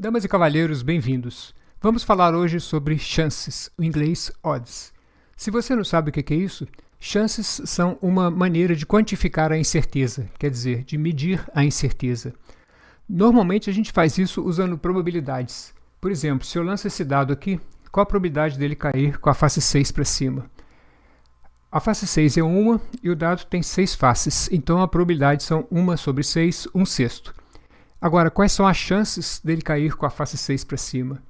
Damas e cavalheiros, bem-vindos. Vamos falar hoje sobre chances, o inglês odds. Se você não sabe o que é isso, chances são uma maneira de quantificar a incerteza, quer dizer, de medir a incerteza. Normalmente a gente faz isso usando probabilidades. Por exemplo, se eu lanço esse dado aqui, qual a probabilidade dele cair com a face 6 para cima? A face 6 é 1 e o dado tem 6 faces, então a probabilidade são 1 sobre 6, 1/6. Agora, quais são as chances dele cair com a face 6 para cima?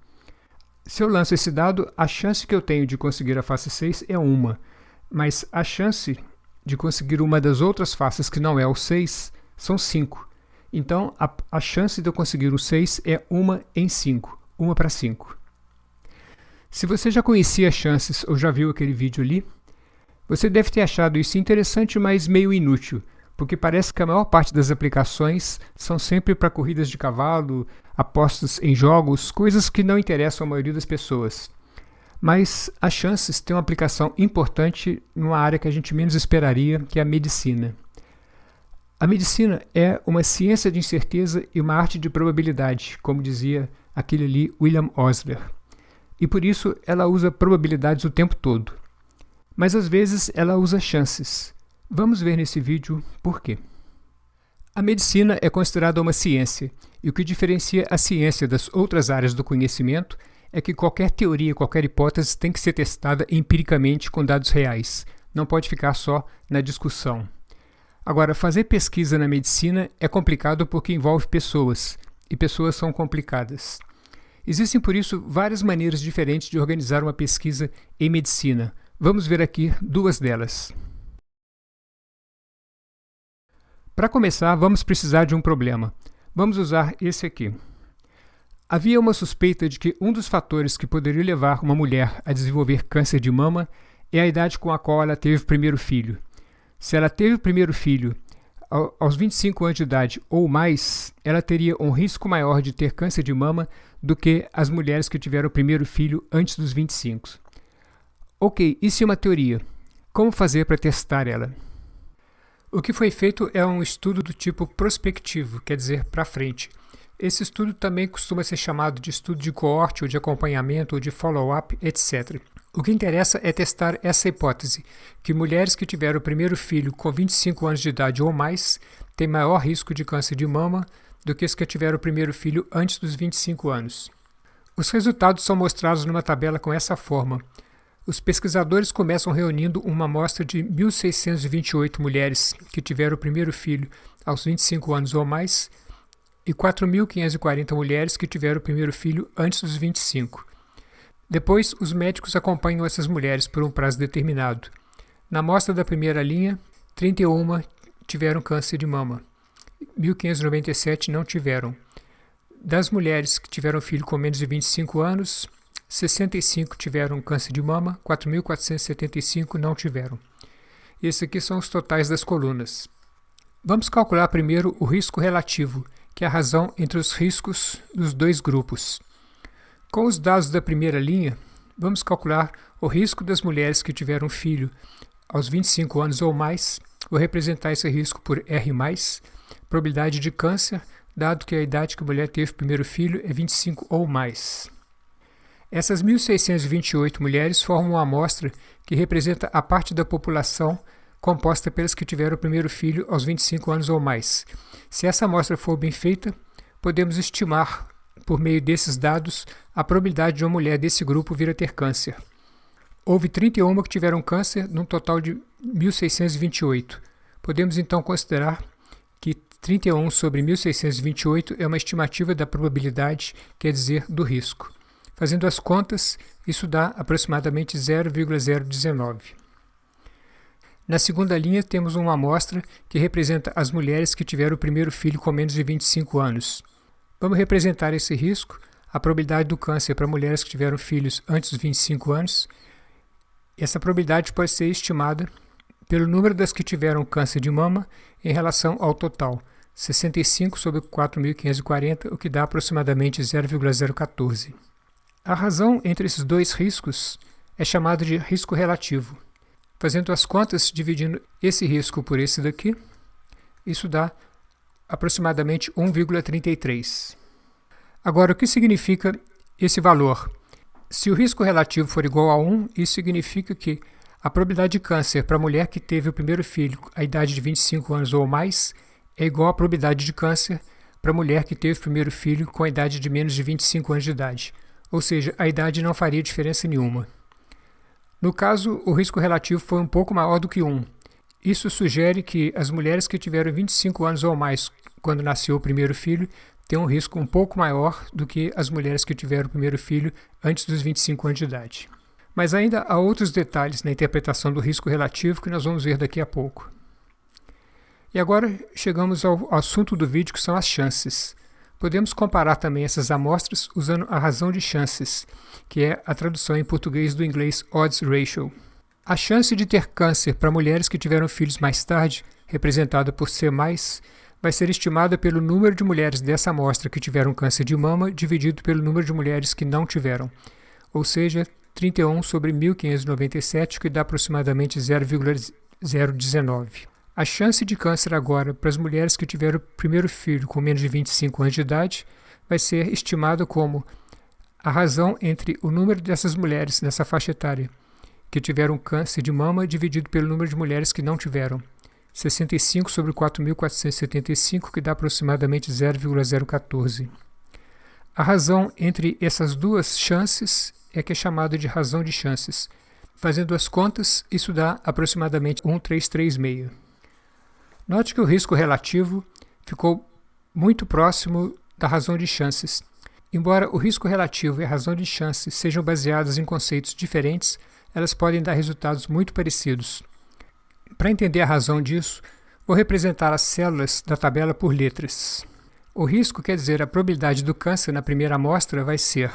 Se eu lanço esse dado, a chance que eu tenho de conseguir a face 6 é 1, mas a chance de conseguir uma das outras faces que não é o 6 são 5. Então, a chance de eu conseguir o 6 é 1 em 5, 1 para 5. Se você já conhecia as chances ou já viu aquele vídeo ali, você deve ter achado isso interessante, mas meio inútil, porque parece que a maior parte das aplicações são sempre para corridas de cavalo, apostas em jogos, coisas que não interessam a maioria das pessoas. Mas as chances têm uma aplicação importante numa área que a gente menos esperaria, que é a medicina. A medicina é uma ciência de incerteza e uma arte de probabilidade, como dizia aquele ali William Osler. E por isso ela usa probabilidades o tempo todo. Mas às vezes ela usa chances. Vamos ver nesse vídeo por quê. A medicina é considerada uma ciência, e o que diferencia a ciência das outras áreas do conhecimento é que qualquer teoria, qualquer hipótese tem que ser testada empiricamente com dados reais. Não pode ficar só na discussão. Agora, fazer pesquisa na medicina é complicado porque envolve pessoas, e pessoas são complicadas. Existem, por isso, várias maneiras diferentes de organizar uma pesquisa em medicina. Vamos ver aqui duas delas. Para começar, vamos precisar de um problema. Vamos usar esse aqui. Havia uma suspeita de que um dos fatores que poderia levar uma mulher a desenvolver câncer de mama é a idade com a qual ela teve o primeiro filho. Se ela teve o primeiro filho aos 25 anos de idade ou mais, ela teria um risco maior de ter câncer de mama do que as mulheres que tiveram o primeiro filho antes dos 25. Ok, isso é uma teoria. Como fazer para testar ela? O que foi feito é um estudo do tipo prospectivo, quer dizer, para frente. Esse estudo também costuma ser chamado de estudo de coorte, ou de acompanhamento, ou de follow-up, etc. O que interessa é testar essa hipótese, que mulheres que tiveram o primeiro filho com 25 anos de idade ou mais têm maior risco de câncer de mama do que as que tiveram o primeiro filho antes dos 25 anos. Os resultados são mostrados numa tabela com essa forma. Os pesquisadores começam reunindo uma amostra de 1.628 mulheres que tiveram o primeiro filho aos 25 anos ou mais e 4.540 mulheres que tiveram o primeiro filho antes dos 25. Depois, os médicos acompanham essas mulheres por um prazo determinado. Na amostra da primeira linha, 31 tiveram câncer de mama, 1.597 não tiveram. Das mulheres que tiveram filho com menos de 25 anos, 65 tiveram câncer de mama, 4.475 não tiveram. Esses aqui são os totais das colunas. Vamos calcular primeiro o risco relativo, que é a razão entre os riscos dos dois grupos. Com os dados da primeira linha, vamos calcular o risco das mulheres que tiveram filho aos 25 anos ou mais. Vou representar esse risco por R+, probabilidade de câncer, dado que a idade que a mulher teve o primeiro filho é 25 ou mais. Essas 1.628 mulheres formam uma amostra que representa a parte da população composta pelas que tiveram o primeiro filho aos 25 anos ou mais. Se essa amostra for bem feita, podemos estimar, por meio desses dados, a probabilidade de uma mulher desse grupo vir a ter câncer. Houve 31 que tiveram câncer, num total de 1.628. Podemos então considerar que 31 sobre 1.628 é uma estimativa da probabilidade, quer dizer, do risco. Fazendo as contas, isso dá aproximadamente 0,019. Na segunda linha, temos uma amostra que representa as mulheres que tiveram o primeiro filho com menos de 25 anos. Vamos representar esse risco, a probabilidade do câncer para mulheres que tiveram filhos antes dos 25 anos. Essa probabilidade pode ser estimada pelo número das que tiveram câncer de mama em relação ao total, 65 sobre 4.540, o que dá aproximadamente 0,014. A razão entre esses dois riscos é chamada de risco relativo. Fazendo as contas, dividindo esse risco por esse daqui, isso dá aproximadamente 1,33. Agora, o que significa esse valor? Se o risco relativo for igual a 1, isso significa que a probabilidade de câncer para a mulher que teve o primeiro filho à idade de 25 anos ou mais é igual à probabilidade de câncer para a mulher que teve o primeiro filho com a idade de menos de 25 anos de idade. Ou seja, a idade não faria diferença nenhuma. No caso, o risco relativo foi um pouco maior do que 1. Isso sugere que as mulheres que tiveram 25 anos ou mais quando nasceu o primeiro filho têm um risco um pouco maior do que as mulheres que tiveram o primeiro filho antes dos 25 anos de idade. Mas ainda há outros detalhes na interpretação do risco relativo que nós vamos ver daqui a pouco. E agora chegamos ao assunto do vídeo, que são as chances. Podemos comparar também essas amostras usando a razão de chances, que é a tradução em português do inglês odds ratio. A chance de ter câncer para mulheres que tiveram filhos mais tarde, representada por C+, vai ser estimada pelo número de mulheres dessa amostra que tiveram câncer de mama dividido pelo número de mulheres que não tiveram, ou seja, 31 sobre 1.597, que dá aproximadamente 0,019. A chance de câncer agora para as mulheres que tiveram o primeiro filho com menos de 25 anos de idade vai ser estimada como a razão entre o número dessas mulheres nessa faixa etária que tiveram câncer de mama dividido pelo número de mulheres que não tiveram. 65 sobre 4.475, que dá aproximadamente 0,014. A razão entre essas duas chances é que é chamada de razão de chances. Fazendo as contas, isso dá aproximadamente 1,336. Note que o risco relativo ficou muito próximo da razão de chances. Embora o risco relativo e a razão de chances sejam baseadas em conceitos diferentes, elas podem dar resultados muito parecidos. Para entender a razão disso, vou representar as células da tabela por letras. O risco quer dizer a probabilidade do câncer na primeira amostra vai ser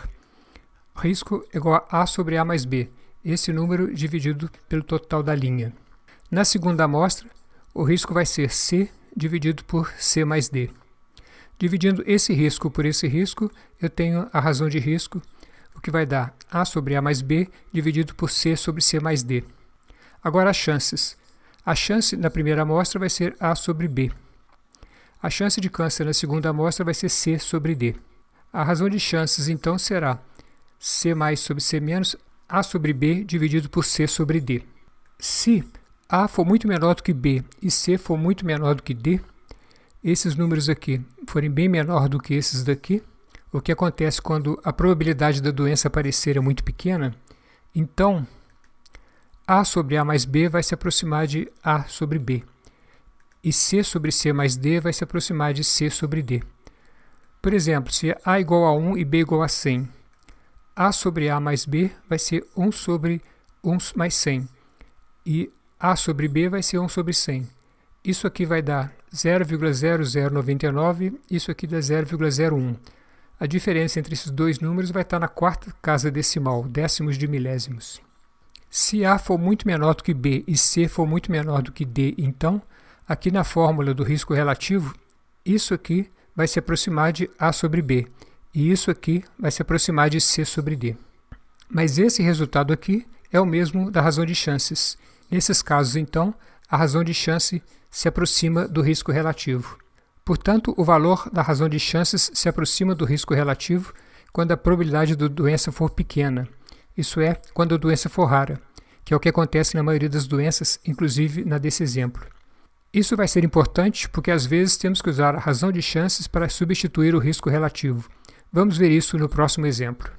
risco igual a sobre A mais B, esse número dividido pelo total da linha. Na segunda amostra, o risco vai ser C dividido por C mais D. Dividindo esse risco por esse risco, eu tenho a razão de risco, o que vai dar A sobre A mais B dividido por C sobre C mais D. Agora as chances. A chance na primeira amostra vai ser A sobre B. A chance de câncer na segunda amostra vai ser C sobre D. A razão de chances, então, será C mais sobre C menos A sobre B dividido por C sobre D. Se A for muito menor do que B e C for muito menor do que D, esses números aqui forem bem menor do que esses daqui, o que acontece quando a probabilidade da doença aparecer é muito pequena, então A sobre A mais B vai se aproximar de A sobre B. E C sobre C mais D vai se aproximar de C sobre D. Por exemplo, se A igual a 1 e B igual a 100, A sobre A mais B vai ser 1 sobre 1 mais 100. E A sobre B vai ser 1 sobre 100. Isso aqui vai dar 0,0099, isso aqui dá 0,01. A diferença entre esses dois números vai estar na quarta casa decimal, décimos de milésimos. Se A for muito menor do que B e C for muito menor do que D, então, aqui na fórmula do risco relativo, isso aqui vai se aproximar de A sobre B, e isso aqui vai se aproximar de C sobre D. Mas esse resultado aqui é o mesmo da razão de chances. Nesses casos, então, a razão de chance se aproxima do risco relativo. Portanto, o valor da razão de chances se aproxima do risco relativo quando a probabilidade da doença for pequena. Isso é, quando a doença for rara, que é o que acontece na maioria das doenças, inclusive na desse exemplo. Isso vai ser importante porque às vezes temos que usar a razão de chances para substituir o risco relativo. Vamos ver isso no próximo exemplo.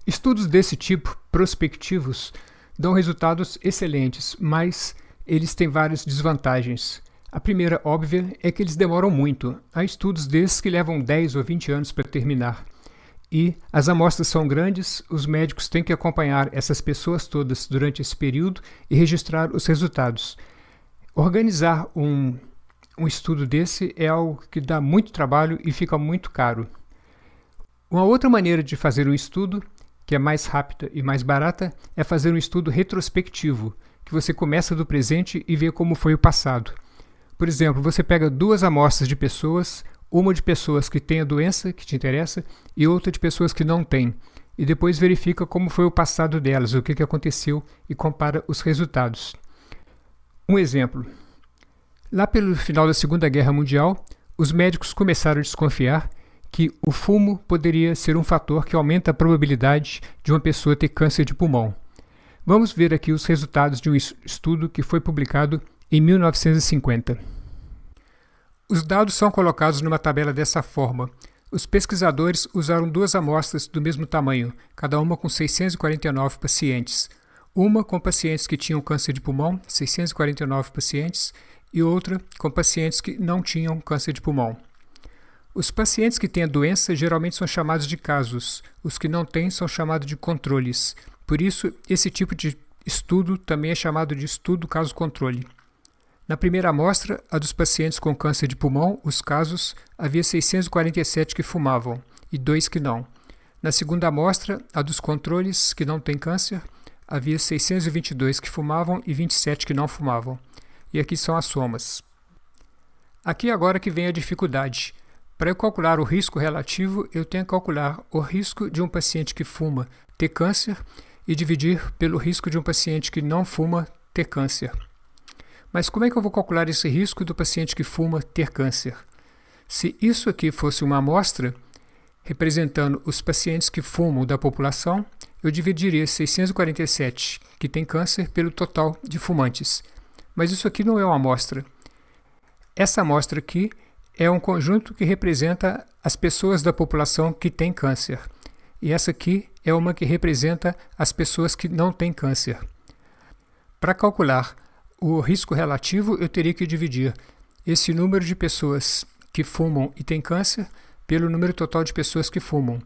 Estudos desse tipo, prospectivos, dão resultados excelentes, mas eles têm várias desvantagens. A primeira, óbvia, é que eles demoram muito. Há estudos desses que levam 10 ou 20 anos para terminar. E as amostras são grandes, os médicos têm que acompanhar essas pessoas todas durante esse período e registrar os resultados. Organizar um estudo desse é algo que dá muito trabalho e fica muito caro. Uma outra maneira de fazer um estudo, que é mais rápida e mais barata, é fazer um estudo retrospectivo, que você começa do presente e vê como foi o passado. Por exemplo, você pega 2 amostras de pessoas, uma de pessoas que têm a doença que te interessa e outra de pessoas que não têm, e depois verifica como foi o passado delas, o que aconteceu e compara os resultados. Um exemplo. Lá pelo final da Segunda Guerra Mundial, os médicos começaram a desconfiar que o fumo poderia ser um fator que aumenta a probabilidade de uma pessoa ter câncer de pulmão. Vamos ver aqui os resultados de um estudo que foi publicado em 1950. Os dados são colocados numa tabela dessa forma. Os pesquisadores usaram duas amostras do mesmo tamanho, cada uma com 649 pacientes. Uma com pacientes que tinham câncer de pulmão, 649 pacientes, e outra com pacientes que não tinham câncer de pulmão. Os pacientes que têm a doença geralmente são chamados de casos, os que não têm são chamados de controles. Por isso, esse tipo de estudo também é chamado de estudo caso-controle. Na primeira amostra, a dos pacientes com câncer de pulmão, os casos, havia 647 que fumavam e 2 que não. Na segunda amostra, a dos controles, que não têm câncer, havia 622 que fumavam e 27 que não fumavam. E aqui são as somas. Aqui agora que vem a dificuldade. Para eu calcular o risco relativo, eu tenho que calcular o risco de um paciente que fuma ter câncer e dividir pelo risco de um paciente que não fuma ter câncer. Mas como é que eu vou calcular esse risco do paciente que fuma ter câncer? Se isso aqui fosse uma amostra, representando os pacientes que fumam da população, eu dividiria 647 que têm câncer pelo total de fumantes. Mas isso aqui não é uma amostra. Essa amostra aqui é um conjunto que representa as pessoas da população que têm câncer. E essa aqui é uma que representa as pessoas que não têm câncer. Para calcular o risco relativo, eu teria que dividir esse número de pessoas que fumam e têm câncer pelo número total de pessoas que fumam.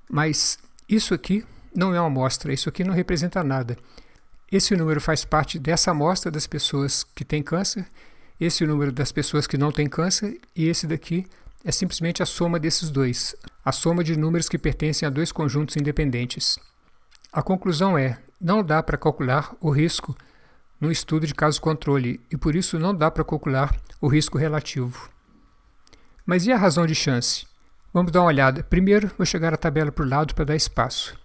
Mas isso aqui não é uma amostra, isso aqui não representa nada. Esse número faz parte dessa amostra das pessoas que têm câncer, esse número das pessoas que não têm câncer, e esse daqui é simplesmente a soma desses dois, a soma de números que pertencem a dois conjuntos independentes. A conclusão é, não dá para calcular o risco no estudo de caso-controle, e por isso não dá para calcular o risco relativo. Mas e a razão de chance? Vamos dar uma olhada. Primeiro, vou chegar a tabela para o lado para dar espaço.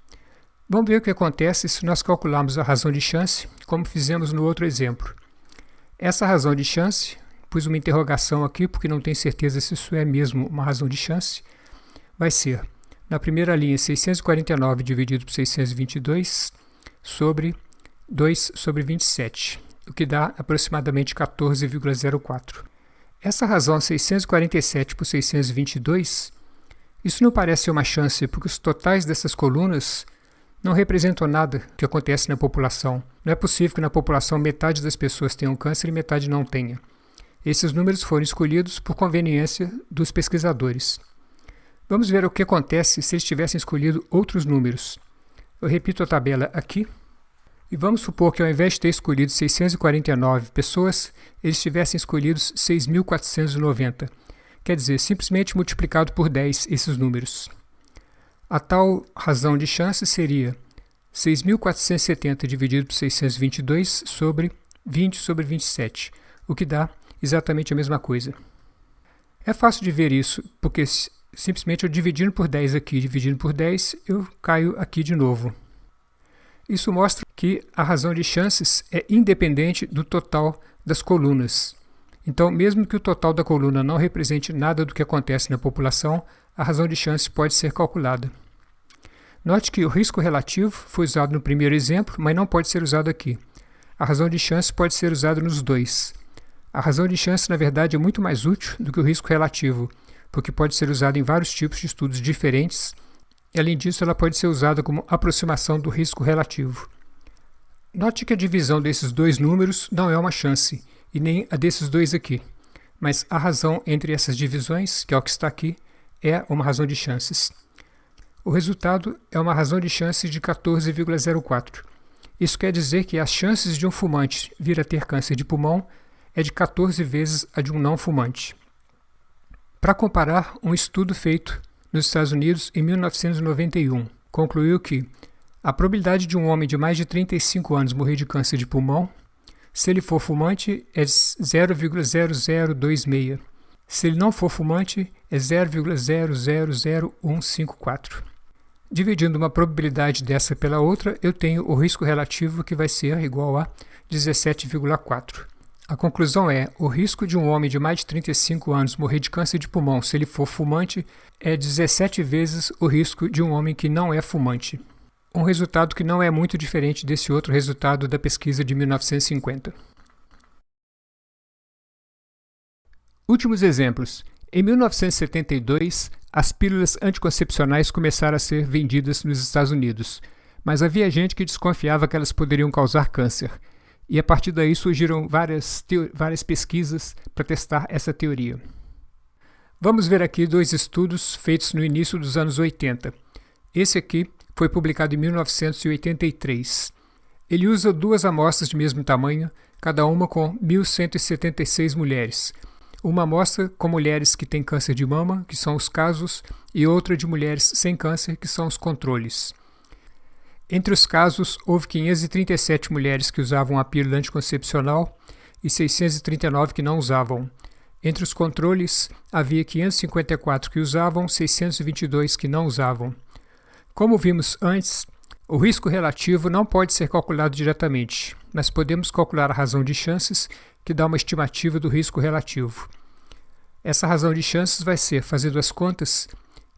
Vamos ver o que acontece se nós calcularmos a razão de chance, como fizemos no outro exemplo. Essa razão de chance, pus uma interrogação aqui porque não tenho certeza se isso é mesmo uma razão de chance, vai ser, na primeira linha, 649 dividido por 622 sobre 2 sobre 27, o que dá aproximadamente 14,04. Essa razão 647 por 622, isso não parece ser uma chance, porque os totais dessas colunas não representam nada que acontece na população. Não é possível que na população metade das pessoas tenham câncer e metade não tenha. Esses números foram escolhidos por conveniência dos pesquisadores. Vamos ver o que acontece se eles tivessem escolhido outros números. Eu repito a tabela aqui. E vamos supor que ao invés de ter escolhido 649 pessoas, eles tivessem escolhido 6.490. Quer dizer, simplesmente multiplicado por 10 esses números. A tal razão de chance seria 6.470 dividido por 622 sobre 20 sobre 27, o que dá exatamente a mesma coisa. É fácil de ver isso, porque simplesmente eu dividindo por 10 aqui, dividindo por 10, eu caio aqui de novo. Isso mostra que a razão de chances é independente do total das colunas. Então, mesmo que o total da coluna não represente nada do que acontece na população, a razão de chance pode ser calculada. Note que o risco relativo foi usado no primeiro exemplo, mas não pode ser usado aqui. A razão de chance pode ser usada nos dois. A razão de chance, na verdade, é muito mais útil do que o risco relativo, porque pode ser usada em vários tipos de estudos diferentes. E, além disso, ela pode ser usada como aproximação do risco relativo. Note que a divisão desses dois números não é uma chance, e nem a desses dois aqui. Mas a razão entre essas divisões, que é o que está aqui, é uma razão de chances. O resultado é uma razão de chances de 14,04. Isso quer dizer que as chances de um fumante vir a ter câncer de pulmão é de 14 vezes a de um não fumante. Para comparar, um estudo feito nos Estados Unidos em 1991 concluiu que a probabilidade de um homem de mais de 35 anos morrer de câncer de pulmão, se ele for fumante, é 0,0026. Se ele não for fumante, é 0,000154. Dividindo uma probabilidade dessa pela outra, eu tenho o risco relativo que vai ser igual a 17,4. A conclusão é: o risco de um homem de mais de 35 anos morrer de câncer de pulmão se ele for fumante é 17 vezes o risco de um homem que não é fumante. Um resultado que não é muito diferente desse outro resultado da pesquisa de 1950. Últimos exemplos. Em 1972, as pílulas anticoncepcionais começaram a ser vendidas nos Estados Unidos, mas havia gente que desconfiava que elas poderiam causar câncer. E a partir daí surgiram várias pesquisas para testar essa teoria. Vamos ver aqui dois estudos feitos no início dos anos 80. Esse aqui foi publicado em 1983. Ele usa duas amostras de mesmo tamanho, cada uma com 1.176 mulheres. Uma amostra com mulheres que têm câncer de mama, que são os casos, e outra de mulheres sem câncer, que são os controles. Entre os casos, houve 537 mulheres que usavam a pílula anticoncepcional e 639 que não usavam. Entre os controles, havia 554 que usavam, 622 que não usavam. Como vimos antes, o risco relativo não pode ser calculado diretamente, mas podemos calcular a razão de chances, que dá uma estimativa do risco relativo. Essa razão de chances vai ser, fazendo as contas,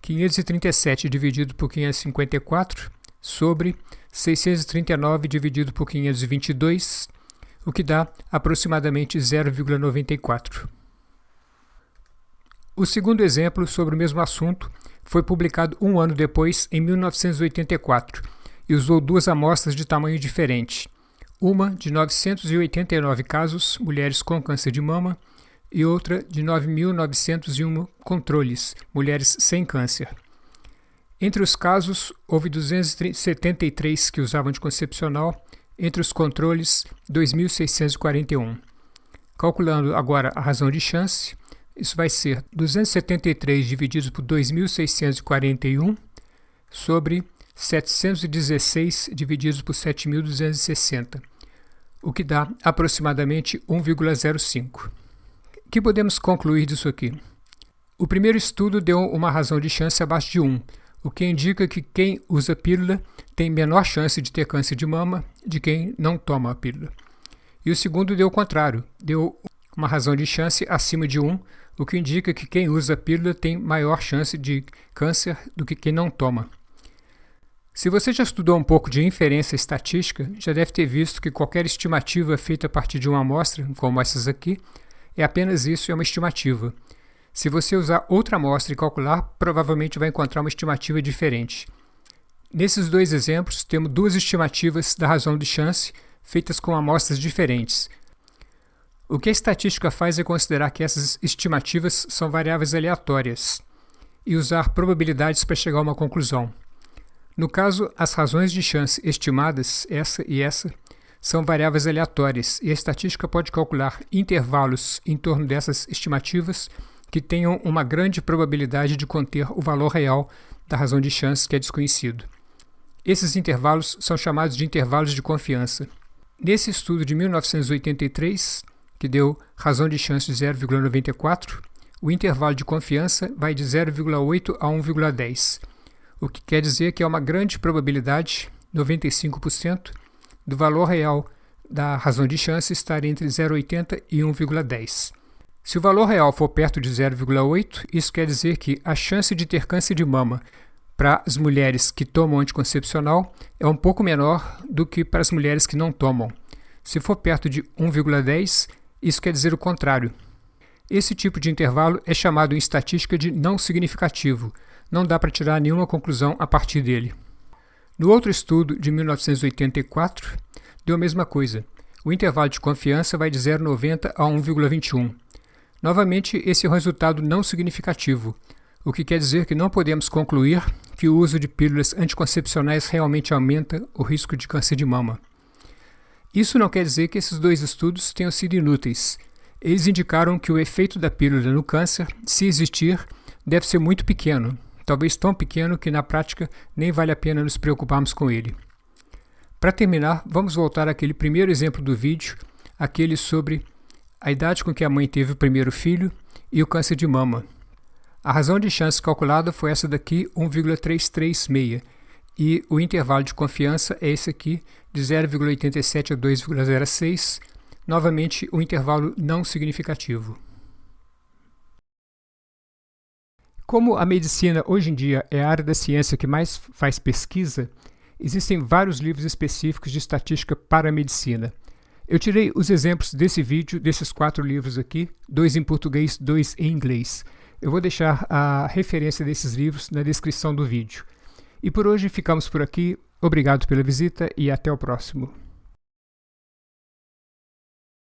537 dividido por 554 sobre 639 dividido por 522, o que dá aproximadamente 0,94. O segundo exemplo sobre o mesmo assunto foi publicado um ano depois, em 1984, e usou duas amostras de tamanho diferente. Uma de 989 casos, mulheres com câncer de mama, e outra de 9.901 controles, mulheres sem câncer. Entre os casos, houve 273 que usavam anticoncepcional, entre os controles, 2.641. Calculando agora a razão de chance, isso vai ser 273 dividido por 2.641 sobre 716 divididos por 7.260, o que dá aproximadamente 1,05. O que podemos concluir disso aqui? O primeiro estudo deu uma razão de chance abaixo de 1, o que indica que quem usa pílula tem menor chance de ter câncer de mama de quem não toma a pílula. E o segundo deu o contrário, deu uma razão de chance acima de 1, o que indica que quem usa a pílula tem maior chance de câncer do que quem não toma. Se você já estudou um pouco de inferência estatística, já deve ter visto que qualquer estimativa feita a partir de uma amostra, como essas aqui, é apenas isso, é uma estimativa. Se você usar outra amostra e calcular, provavelmente vai encontrar uma estimativa diferente. Nesses dois exemplos, temos duas estimativas da razão de chance feitas com amostras diferentes. O que a estatística faz é considerar que essas estimativas são variáveis aleatórias e usar probabilidades para chegar a uma conclusão. No caso, as razões de chance estimadas, essa e essa, são variáveis aleatórias e a estatística pode calcular intervalos em torno dessas estimativas que tenham uma grande probabilidade de conter o valor real da razão de chance que é desconhecido. Esses intervalos são chamados de intervalos de confiança. Nesse estudo de 1983, que deu razão de chance de 0,94, o intervalo de confiança vai de 0,8 a 1,10, o que quer dizer que é uma grande probabilidade, 95%, do valor real da razão de chance estar entre 0,80 e 1,10. Se o valor real for perto de 0,8, isso quer dizer que a chance de ter câncer de mama para as mulheres que tomam anticoncepcional é um pouco menor do que para as mulheres que não tomam. Se for perto de 1,10, isso quer dizer o contrário. Esse tipo de intervalo é chamado em estatística de não significativo. Não dá para tirar nenhuma conclusão a partir dele. No outro estudo, de 1984, deu a mesma coisa. O intervalo de confiança vai de 0,90 a 1,21. Novamente, esse é um resultado não significativo, o que quer dizer que não podemos concluir que o uso de pílulas anticoncepcionais realmente aumenta o risco de câncer de mama. Isso não quer dizer que esses dois estudos tenham sido inúteis. Eles indicaram que o efeito da pílula no câncer, se existir, deve ser muito pequeno, talvez tão pequeno que na prática nem vale a pena nos preocuparmos com ele. Para terminar, vamos voltar àquele primeiro exemplo do vídeo, aquele sobre a idade com que a mãe teve o primeiro filho e o câncer de mama. A razão de chance calculada foi essa daqui, 1,336, e o intervalo de confiança é esse aqui, de 0,87 a 2,06, Novamente, o intervalo não significativo. Como a medicina hoje em dia é a área da ciência que mais faz pesquisa, existem vários livros específicos de estatística para a medicina. Eu tirei os exemplos desse vídeo, desses 4 livros aqui, 2 em português, 2 em inglês. Eu vou deixar a referência desses livros na descrição do vídeo. E por hoje ficamos por aqui. Obrigado pela visita e até o próximo.